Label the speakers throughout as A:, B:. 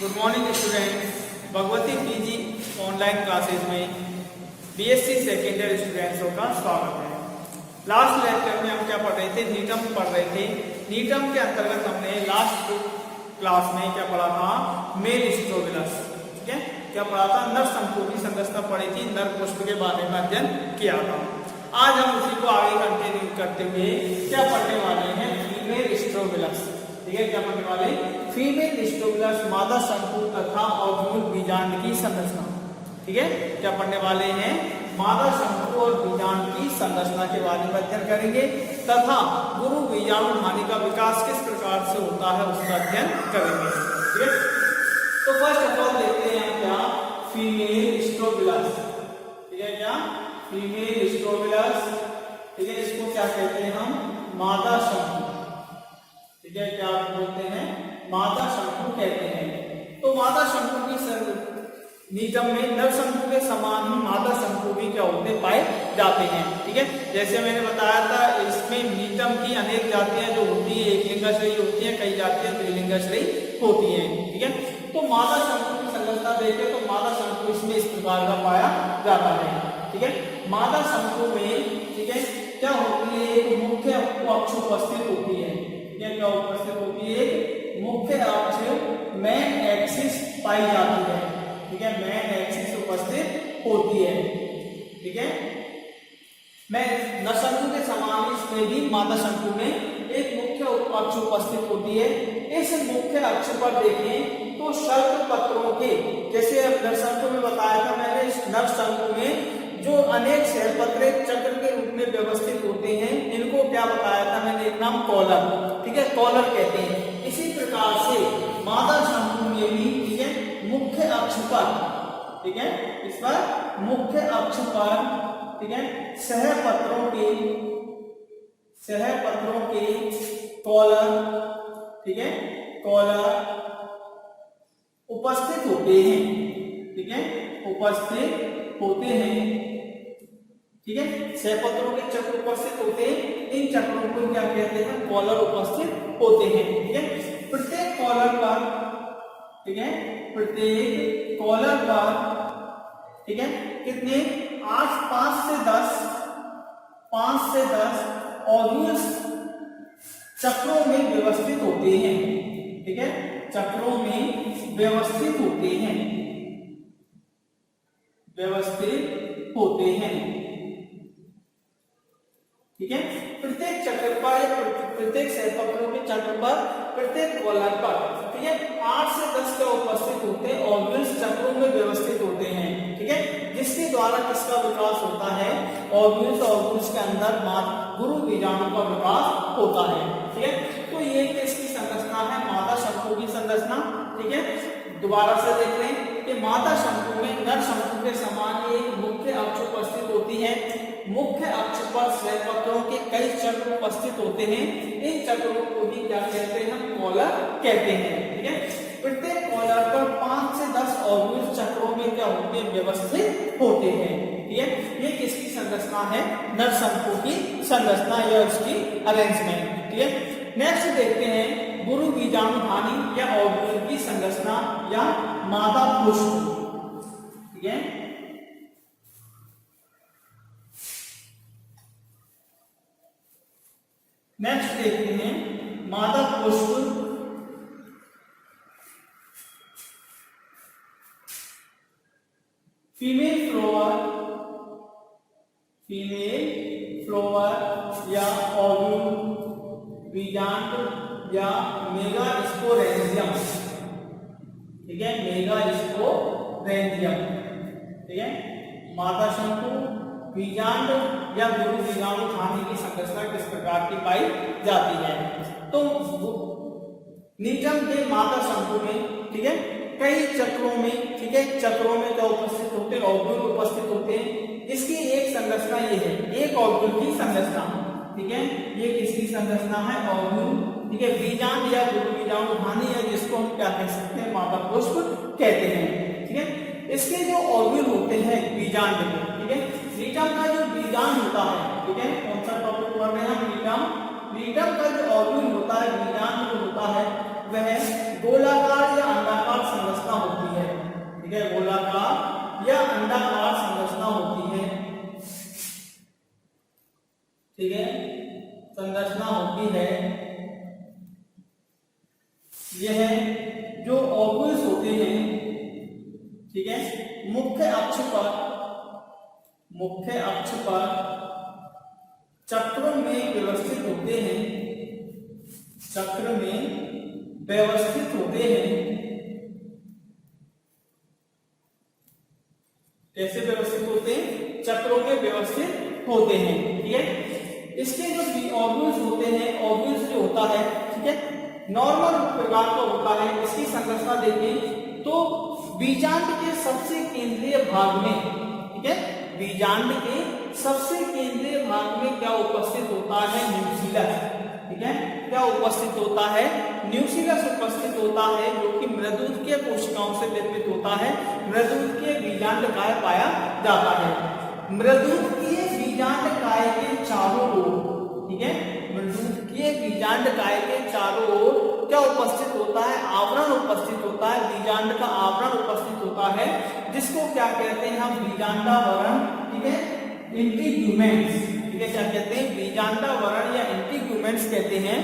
A: Good morning students. Bhagwati PG online classes में BSc second year स्टूडेंट्सों का स्वागत है। लास्ट लेक्चर में हम क्या पढ़ रहे थे? नीटम पढ़ रहे थे। नीटम के अंतर्गत हमने लास्ट क्लास में क्या पढ़ा था? मेल स्ट्रोबिलस, ठीक है, क्या पढ़ा था? नर शंकु की संरचना पढ़ी थी, नर पुष्प के बारे में अध्ययन किया था। आज हम उसी को आगे कंटिन्यू करते हुए क्या पढ़ने वाले हैं? फीमेल स्ट्रोबिलस, ठीक है, क्या पढ़ने वाले? फीमेल स्ट्रोबिलस, मादा शंकु तथा ऑर्गेनुल बीजांड की संरचना, ठीक है, क्या पढ़ने वाले हैं? मादा शंकु और बीजांड की संरचना के बारे में अध्ययन करेंगे तथा गुरु बीजाणु हानि का विकास किस प्रकार से होता है उसका अध्ययन करेंगे, ठीक है। तो फर्स्ट ऑफ ऑल देखते हैं क्या? फीमेल स्ट्रोबिलस, ठीक है, क्या? फीमेल स्ट्रोबिलस, ठीक है, इसको क्या कहते हैं हम? मादा शंकु, ठीक है, क्या बोलते हैं? मादा शंकु कहते हैं। तो मादा शंकु की नीटम में नर शंकु के समान ही मादा शंकु भी क्या होते पाए जाते हैं, ठीक है। जैसे मैंने बताया था, इसमें नीटम की अनेक जातियां जो होती है, एक लिंगाश्रयी होती है, कई जातियां द्विलिंगाश्रयी होती हैं, ठीक है। तो मादा शंकु की संरचना देखें तो मादा शंकु इसमें इस प्रकार का पाया जाता है, ठीक है। मादा शंकु में, ठीक है, क्या होती है? एक मुख्य अक्ष उपस्थित होती है, क्या उपस्थित होती है? मुख्य अक्ष मेन एक्सिस पाई जाती है, ठीक है, मेन एक्सिस उपस्थित होती है, ठीक है। मैं नर शंकु के समान इसमें भी मादा शंकु में एक मुख्य अक्ष उपस्थित होती है। इस मुख्य अक्ष पर देखें तो शल्क पत्रों के, जैसे नर शंकु में बताया था मैंने, नर शंकु में जो अनेक शैलपत्र चक्र के रूप में व्यवस्थित होते हैं, इनको क्या बताया था मैंने? एक नाम कॉलर, ठीक है, कॉलर कहते हैं। इसी प्रकार से मादा शंकु में भी, ठीक है, मुख्य अक्ष पर, ठीक है, इस पर मुख्य अक्ष पर, ठीक है, सहपत्रों के कॉलर, ठीक है, कॉलर उपस्थित होते हैं, ठीक है, उपस्थित होते हैं, ठीक है। सहपत्रों के चक्र उपस्थित होते हैं, इन चक्रों को क्या कहते हैं? कॉलर उपस्थित होते हैं, ठीक है। प्रत्येक कॉलर पर, ठीक है, प्रत्येक कॉलर पर, ठीक है, कितने? 5 से 10 ऑर्गेन्स चक्रों में व्यवस्थित होते हैं, ठीक है, चक्रों में व्यवस्थित होते हैं, व्यवस्थित होते हैं, ठीक है। प्रत्येक चक्र पर, प्रत्येक सहपत्रों के चक्र पर, प्रत्येक कॉलर पर, ठीक है, 8 से 10 के उपस्थित होते हैं, ऑर्गेन्स चक्रों में व्यवस्थित होते हैं, ठीक है, जिसके द्वारा किसका विकास होता है? ऑर्गेन्स के अंदर गुरु बीजाणु का विकास होता है, ठीक है। तो ये किसकी संरचना है? मादा शंकु की संरचना, ठीक है। दोबारा से देख लें कि मादा शंकु में नर शंकु के समान एक मुख्य अक्ष उपस्थित होती है। मुख्य अक्ष पर सहपत्रों के कई चक्र उपस्थित होते हैं, इन चक्रों को भी क्या कहते हैं? हम कॉलर कहते हैं, ठीक है। प्रत्येक कॉलर पर 5 से 10 ऑर्गेन्स चक्रों में क्या होते हैं? व्यवस्थित होते हैं, ठीक है। ये किसकी संरचना है? नर शंकु की संरचना या उसकी अरेंजमेंट, ठीक है। नेक्स्ट देखते हैं गुरु बीजाणु हानि या ऑर्गेनुल की संरचना या मादा पुष्प, ठीक है। नेक्स्ट देखते हैं मादा पुष्प, फीमेल फ्लावर या ऑर्गेनुल बीजांड या मेगास्पोरेंजियम, ठीक है, मेगास्पोरेंजियम, ठीक है। मादा शंकु, बीजांड या गुरु बीजाणु हानि की संरचना किस प्रकार की पाई जाती है? तो नीटम के मादा शंकु में, ठीक है, कई चक्रों में, ठीक है, चक्रों में क्या उपस्थित होते हैं? ऑर्गेनुल उपस्थित होते हैं। इसकी एक संरचना ये है, एक ऑर्गेनुल की संरचना, ठीक है, ये किसकी संरचना है? ऑर्गेनुल, ठीक है। बीजांड या गुरु बीजाणु हानि है, जिसको हम क्या कह सकते हैं? मादा पुष्प कहते हैं, ठीक है। इसके जो ऑर्गेनुल होते हैं बीजांड में, ठीक है, नीटम का जो बीजांड होता है, ठीक है, कौन सा टॉपिक पढ़ रहे हैं? नीटम का जो ऑर्गेनुल होता है, बीजांड जो होता है, वह गोलाकार या अंडाकार संरचना ठीक है, मुख्य अक्ष पर चक्रों में व्यवस्थित होते हैं, चक्र में व्यवस्थित होते हैं। कैसे व्यवस्थित होते हैं? चक्रों में व्यवस्थित होते हैं, ठीक है। इसके जो ओव्यूल्स होते हैं, ओव्यूल्स जो होता है, ठीक है, नॉर्मल प्रकार का होता है। इसकी संरचना देखें तो बीजांड के सबसे केंद्रीय भाग में, ठीक है, बीजांड के सबसे केंद्रीय भाग में क्या उपस्थित होता है? न्यूक्लियस, ठीक है, क्या उपस्थित होता है? न्यूक्लियस उपस्थित होता है, जो कि मृदुत्कीय कोशिकाओं से निर्मित होता है। मृदुत्कीय बीजांड काय पाया जाता है। मृदुत्कीय बीजांड काय के चारों ओर, ठीक है, मृदुत्कीय बीजांड काय के चारों ओर क्या उपस्थित होता है? आवरण उपस्थित होता है, बीजांड का आवरण उपस्थित होता है, जिसको क्या कहते हैं हम? बीजांडावरण, ठीक है, इंटीग्यूमेंट्स, ठीक है, क्या कहते हैं? बीजांडावरण या इंटीग्यूमेंट्स कहते हैं।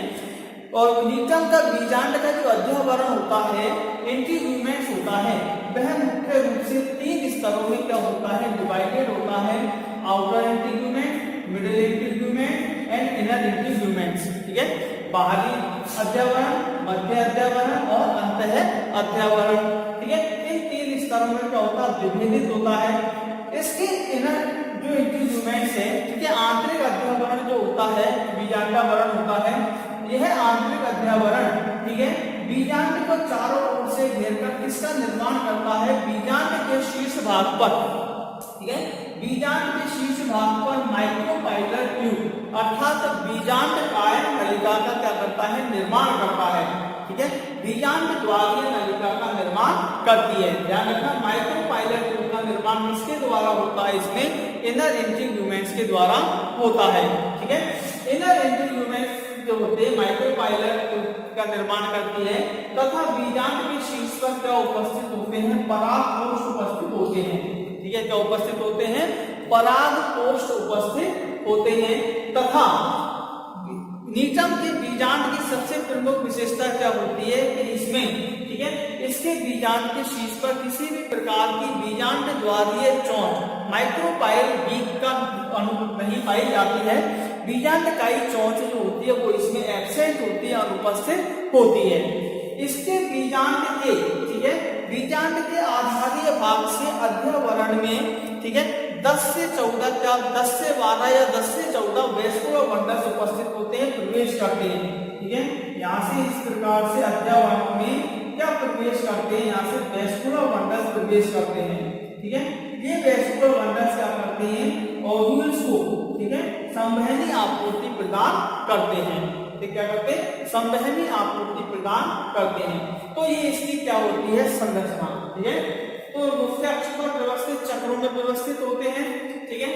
A: और नीटम का बीजांड का जो अध्यावरण होता है, इंटीग्यूमेंट्स होता है, वह मुख्य रूप से 3 स्तरों में क्या होता है? डिवाइडेड होता है। Outer integument, middle integument and inner integuments, ठीक है, बाहरी अध्यावरण, मध्य अध्यावरण और अंतः अध्यावरण, ठीक है। इन 3 स्तरों में क्या होता है? विभेदित होता है। इसके इनर जो इंटीग्यूमेंट्स है, ठीक है, आंतरिक अध्यावरण जो होता है, बीजांडावरण होता है, यह आंतरिक अध्यावरण, ठीक है, बीजांड को चारों ओर से घेरकर किसका निर्माण करता है? बीजांड के शीर्ष भाग पर, ठीक है, बीजांड के शीर्ष भाग पर माइक्रोपाइलर ट्यूब अर्थात बीजांड काय नलिका का क्या करता है? निर्माण करता है, ठीक है, बीजांड द्वारीय नलिका का निर्माण करती है। ध्यान रखना, माइक्रोपाइलर ट्यूब का निर्माण किसके द्वारा होता है? इसमें इनर इंटीग्यूमेंट्स के द्वारा होता है, ठीक है। इनर इंटीग्यूमेंट्स जो होते हैं माइक्रोपाइलर का निर्माण करती है, तथा बीजांड के शीर्ष पर क्या उपस्थित होते हैं? परागकोश उपस्थित होते हैं, ठीक है, क्या उपस्थित होते हैं? परागकोश उपस्थित होते हैं। तथा नीटम के बीजांड की सबसे प्रमुख विशेषता क्या होती है कि इसमें, ठीक है, इसके बीजांड के शीर्ष पर किसी भी प्रकार की बीजांड द्वारीय चोंच माइक्रोपाइल बीक का नहीं पाई जाती है। बीजांड काई चोंच जो होती है वो इसमें एब्सेंट होती है, अनुपस्थित होती है। इसके बीजांड के, ठीक है, बीजांड के आधारीय भाग से अध्यावरण में, ठीक है, 10 से 14 क्या 10 से 12 या 10 से 14 वैस्कुलर बंडल्स उपस्थित होते हैं, प्रवेश करते हैं, ठीक है। यहाँ से इस प्रकार से अध्यावरण में क्या प्रवेश करते हैं? यहाँ से वैस्कुलर बंडल्स प्रवेश करते हैं, ठीक है। ये वैस्कुलर बंडल्स क्या करते हैं? ओव्यूल्स को, ठीक है, संवहनी आपूर्ति प्रदान करते हैं, ठीक, क्या करते हैं? संवहनी आपूर्ति प्रदान करते हैं। तो ये इसकी क्या होती है? संरचना, ठीक है। तो मुख्य अक्ष पर व्यवस्थित चक्रों में व्यवस्थित होते हैं, ठीक है।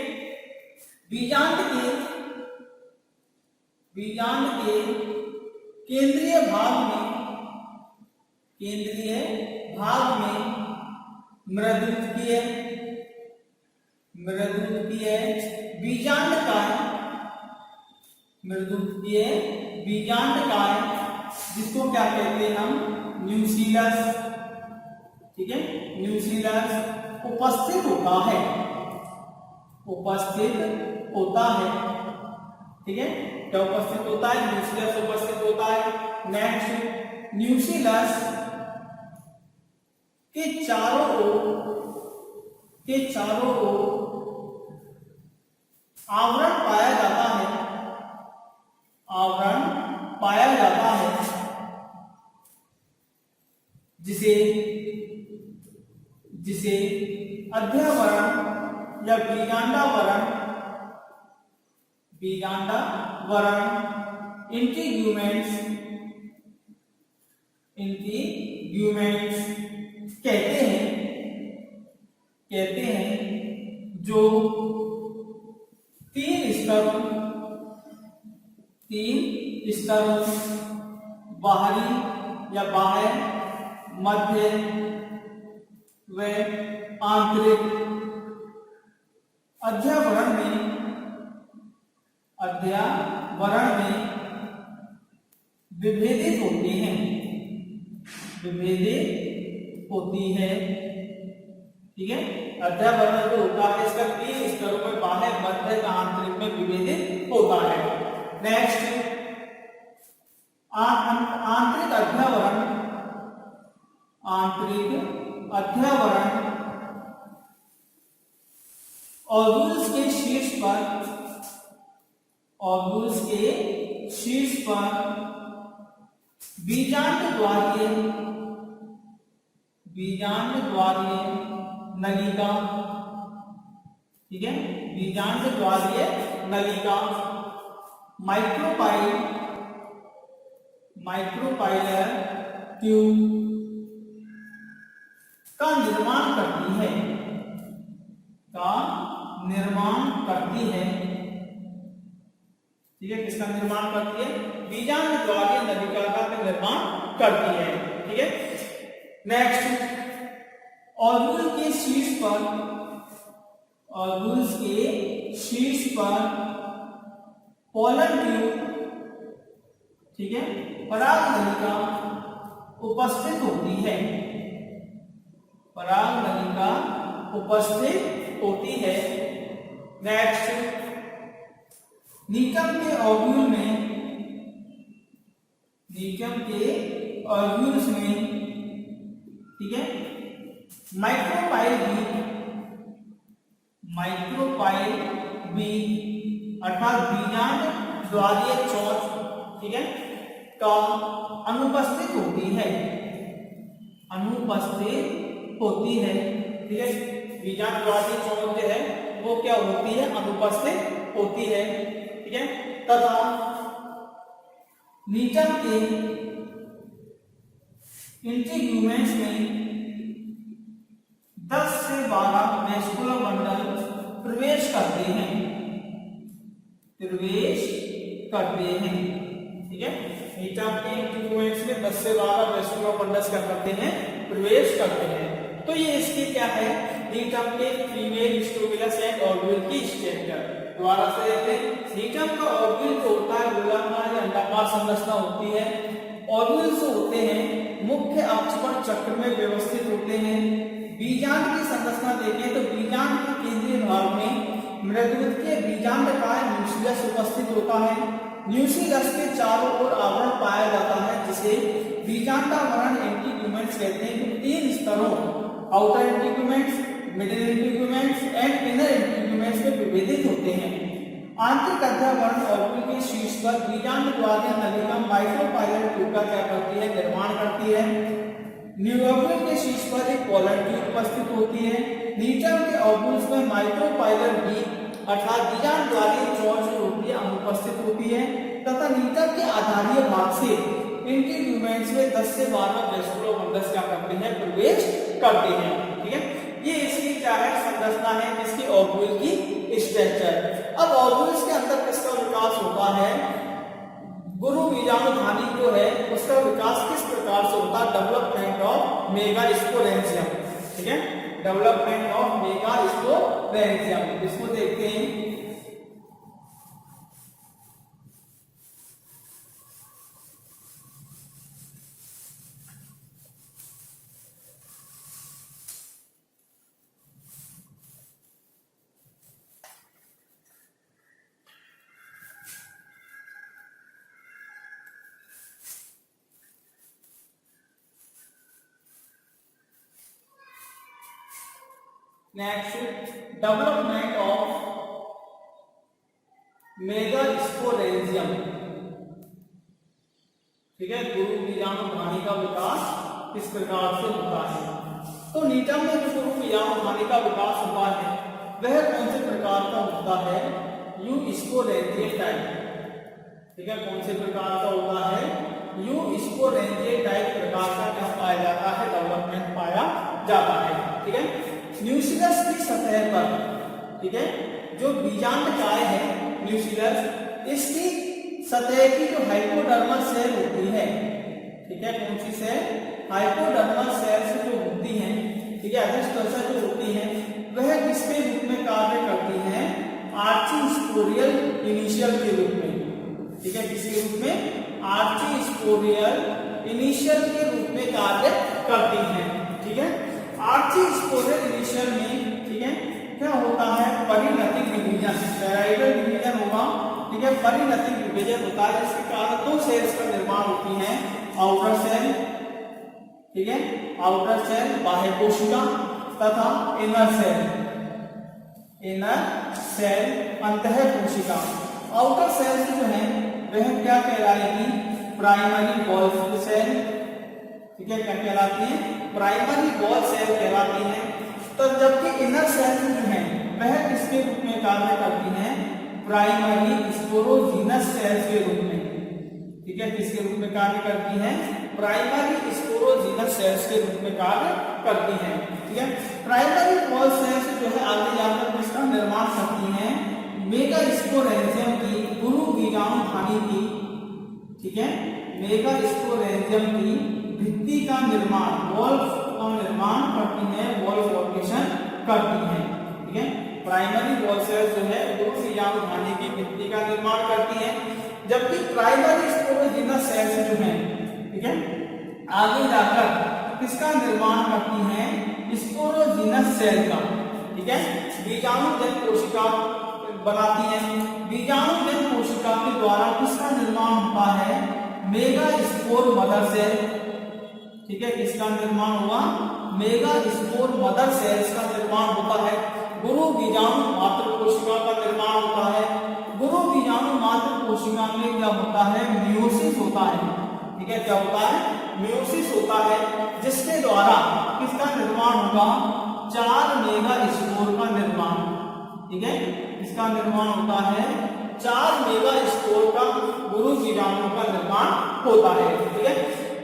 A: बीजांड के केंद्रीय भाग में मृदुत्कीय बीजांड काय, जिसको क्या कहते हैं हम? न्यूक्लियस, ठीक है, न्यूक्लियस उपस्थित होता है, ठीक है, क्या उपस्थित होता है? न्यूक्लियस उपस्थित होता है। नेक्स्ट, न्यूक्लियस के चारों ओर आवरण पाया जाता है, जिसे अध्यावरण या बीजांडावरण इंटीग्यूमेंट्स कहते हैं, जो 3 स्तरों बाहरी या बाह्य, मध्य व आंतरिक अध्यावरण में विभेदित होती है, ठीक है, अध्यावरण जो होता है इसका 3 स्तरों में बाह्य, मध्य, आंतरिक में विभेदित होता है। नेक्स्ट आंतरिक अध्यावरण, आंतरिक अध्यावरण ओव्यूल्स के शीर्ष पर, ओव्यूल्स के शीर्ष पर बीजांड द्वारीय, बीजांड द्वारीय नलिका, ठीक है, बीजांड द्वारीय नलिका माइक्रोपाइल, माइक्रोपाइलर ट्यूब का निर्माण करती है, का निर्माण करती है, ठीक है, किसका निर्माण करती है, बीजांड द्वारीय नलिका का निर्माण करती है, ठीक है। नेक्स्ट ओव्यूल के शीर्ष पर, ओव्यूल्स के शीर्ष पर पोलन ट्यूब, ठीक है, पराग नलिका उपस्थित होती है, पराग नलिका उपस्थित होती है। नेक्स्ट नीकम के ओव्यूल में, नीकम के ओव्यूल्स में, ठीक है, माइक्रोपाइल बी, माइक्रोपाइल बी अर्थात बीजांड द्वारीय चोंच, ठीक है, का अनुपस्थित होती है, अनुपस्थित होती है, ठीक है, बीजांड द्वारीय चोंच जो है वो क्या होती है, अनुपस्थित होती है, ठीक है। तथा नीटम के इंटीग्यूमेंट्स में 10 से 12 वेस्कुलर बंडल प्रवेश करते हैं, प्रवेश करते हैं, ठीक है, नीटम के इंटीग्यूमेंट्स में 10 से 12 वेस्कुलर बंडल्स क्या करते हैं, प्रवेश करते हैं। तो ये इसकी क्या है, नीटम के फीमेल स्ट्रोबिलस एंड ओव्यूल की स्ट्रक्चर द्वारा से नीटम का ओव्यूल जो होता है गोलाकार या अंडाकार संरचना होती है। ओव्यूल जो होते हैं मुख्य अक्ष पर चक्र में व्यवस्थित होते हैं। बीजांड की संरचना देखें तो बीजांड के केंद्रीय भाग में मृदुत्कीय बीजांडकाय न्यूक्लियस उपस्थित होता है। न्यूक्लियस के चारों ओर आवरण पाया जाता है जिसे बीजांडावरण इंटीग्यूमेंट्स कहते हैं। 3 स्तरों outer integuments, middle integuments and inner integuments में विभेदित होते हैं। आंतरिक अध्यावरण ओव्यूल के शीर्ष पर बीजांड द्वारीय नलिका माइक्रोपाइलर ट्यूब का क्या करती है, निर्माण करती है। ओव्यूल के शीर्ष पर एक पोलन ट्यूब उपस्थित होती है। नीटम के ओव्यूल्स में माइक्रोपाइलर बी अर्थात बीजांड द्वारीय चोंच जो होती है अनुपस्थित होती है तथा नीटम के आधारीय भाग से इंटीग्यूमेंट्स में 10 से 12 वेस्कुलर बंडल्स क्या करते हैं, प्रवेश करते हैं, ठीक है। ये इसकी क्या है, संरचना है इसकी ओव्यूल की स्ट्रक्चर। अब ओव्यूल्स के अंदर किसका विकास होता है, गुरु बीजाणुधानी जो है उसका विकास किस प्रकार से होता है, डेवलपमेंट ऑफ मेगास्पोरेंशियम, ठीक है, डेवलपमेंट ऑफ मेगास्पोरेंशियम। इसको देखते हैं। नेक्स्ट डेवलपमेंट ऑफ मेगास्पोरेंशियम, ठीक है, गुरु बीजाणुधानी का विकास किस प्रकार से होता है। तो नीटम में जो गुरु बीजाणुधानी का विकास हुआ है वह कौन से प्रकार का होता है, यूस्पोरेंजियल टाइप, ठीक है, कौन से प्रकार का होता है, यूस्पोरेंजियल टाइप प्रकार का क्या पाया जाता है, डेवलपमेंट पाया जाता है, ठीक है। न्यूक्लियस की सतह पर, ठीक है, जो बीजांडकाय है न्यूक्लियस, इसकी सतह की जो हाइपोडर्मल सेल होती है, ठीक है, कौन सी सेल, हाइपोडर्मल सेल्स जो होती हैं, ठीक है, अधस्तसा जो होती है वह किसके रूप में कार्य करती है, आर्चीस्पोरियल इनिशियल के रूप में, ठीक है, किसके रूप में, आर्चीस्पोरियल इनिशियल के रूप में कार्य करती हैं, ठीक है। आर्चीस्पोरियल इनिशियल ठीक है, परिणति विभेदन होता है, जिसके कारण दो सेल्स का निर्माण होती है, आउटर सेल, ठीक है, आउटर सेल बाह्य कोशिका तथा इनर सेल अंतः कोशिका। आउटर सेल जो है वह क्या कहलाएगी, प्राइमरी वॉल सेल, ठीक है, क्या कहलाती है, प्राइमरी वॉल सेल कहलाती है। तो जबकि इनर सेल जो है वह किसके रूप में कार्य करती है, प्राइमरी स्पोरोजीनस सेल्स के रूप में, ठीक है, किसके रूप में कार्य करती है, प्राइमरी स्पोरोजीनस सेल्स के रूप में कार्य करती है, ठीक है। प्राइमरी वॉल सेल्स जो है आगे जाकर किसका निर्माण करती है, मेगास्पोरेंजियम की गुरु बीजाणु धानी की, ठीक है, मेगास्पोरेंजियम की भित्ति का निर्माण, वॉल का निर्माण करती है, वॉल फॉर्मेशन करती है, ठीक है। प्राइमरी वॉल सेल्स जो है गुरु बीजाणु धानी की भित्ति का निर्माण करती है, जबकि प्राइमरी स्पोरोजीनस सेल्स जो है, ठीक है, आगे जाकर किसका निर्माण करती है, स्पोरोजीनस सेल का, ठीक है, बीजाणुजन्य कोशिका बनाती है। बीजाणुजन्य कोशिका के द्वारा किसका निर्माण होता है, मेगास्पोर मदर सेल, ठीक है, किसका निर्माण हुआ, मेगास्पोर मदर सेल्स का निर्माण होता है। गुरु बीजाणु मातृ कोशिका का निर्माण होता है। गुरु बीजाणु मातृ कोशिका में क्या होता है, मियोसिस होता है, ठीक है, क्या होता है, मियोसिस होता है, जिसके द्वारा किसका निर्माण होगा, 4 मेगास्पोर का निर्माण, ठीक है, इसका निर्माण होता है, 4 मेगास्पोर का गुरु बीजाणु का निर्माण होता है, ठीक है।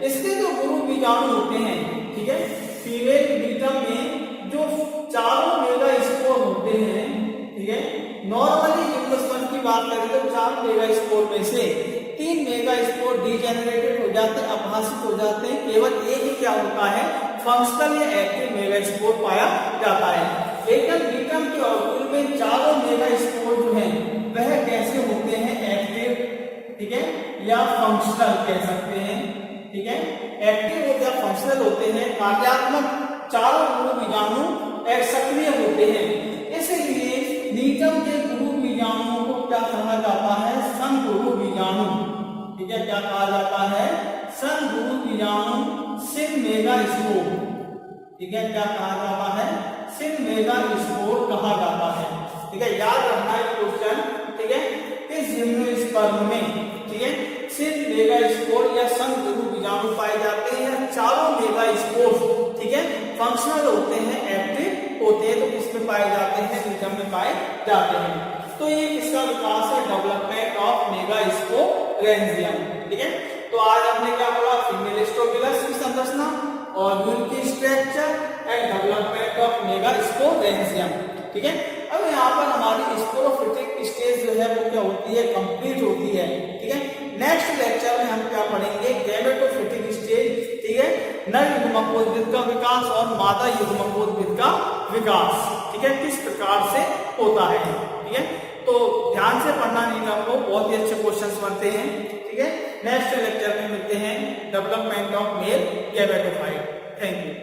A: इसके जो गुरु बीजाणु होते हैं, ठीक है, फीमेल बीटम में जो 4 मेगास्पोर होते हैं, ठीक है, नॉर्मली जिम्नोस्पर्म की बात करें तो 4 मेगास्पोर में से 3 मेगास्पोर डीजेनरेटेड हो जाते हैं, अपभाषित हो जाते हैं, केवल एक ही क्या होता है, फंक्शनल या एक्टिव मेगास्पोर पाया जाता है। लेकिन बीटम के ऑर्गुल में 4 मेगास्पोर जो है वह कैसे होते हैं, एक्टिव, ठीक है, या फंक्शनल कह सकते हैं, ठीक है, एक्टिव होते हैं, फंक्शनल होते हैं, कार्यात्मक 4 गुरु बीजाणु सक्रिय होते हैं। इसलिए नीटम के गुरु बीजाणुओं को क्या कहा जाता है, संगुरु बीजाणु, ठीक है, क्या कहा जाता है, संगुरु बीजाणु सिन मेगास्पोर, ठीक है, क्या कहा जाता है, सिन मेगास्पोर कहा जाता है, ठीक है, याद रखना है क्वेश्चन, ठीक है, इस जिम्नोस्पर्म में, ठीक है, सिन मेगास्पोर या संगुरु बीजाणु पाए जाते हैं, 4 मेगास्पोर, ठीक है, फंक्शनल होते हैं, एक्टिव होते हैं, तो किसमें पाए जाते हैं, नीटम में पाए जाते हैं। तो ये किसका विकास है, डेवलपमेंट ऑफ मेगास्पोरेंजियम, ठीक है। तो आज हमने क्या बोला, फीमेल स्ट्रोबिलस की संरचना, ऑर्गन की structure and development of megasporangium, ठीक है। अब यहाँ पर हमारी स्पोरोफिटिक स्टेज जो है वो क्या होती है, कंप्लीट होती है, ठीक है। नेक्स्ट लेक्चर में हम क्या पढ़ेंगे, गैमेटोफिटिक स्टेज, ठीक है, नर युग्मकोद्भिद का विकास और मादा युग्मकोद्भिद का विकास, ठीक है, किस प्रकार से होता है, ठीक है। तो ध्यान से पढ़ना नीटम को, बहुत ही अच्छे क्वेश्चंस बनते हैं, ठीक है। नेक्स्ट लेक्चर में मिलते हैं, development of male gametophyte. Thank you.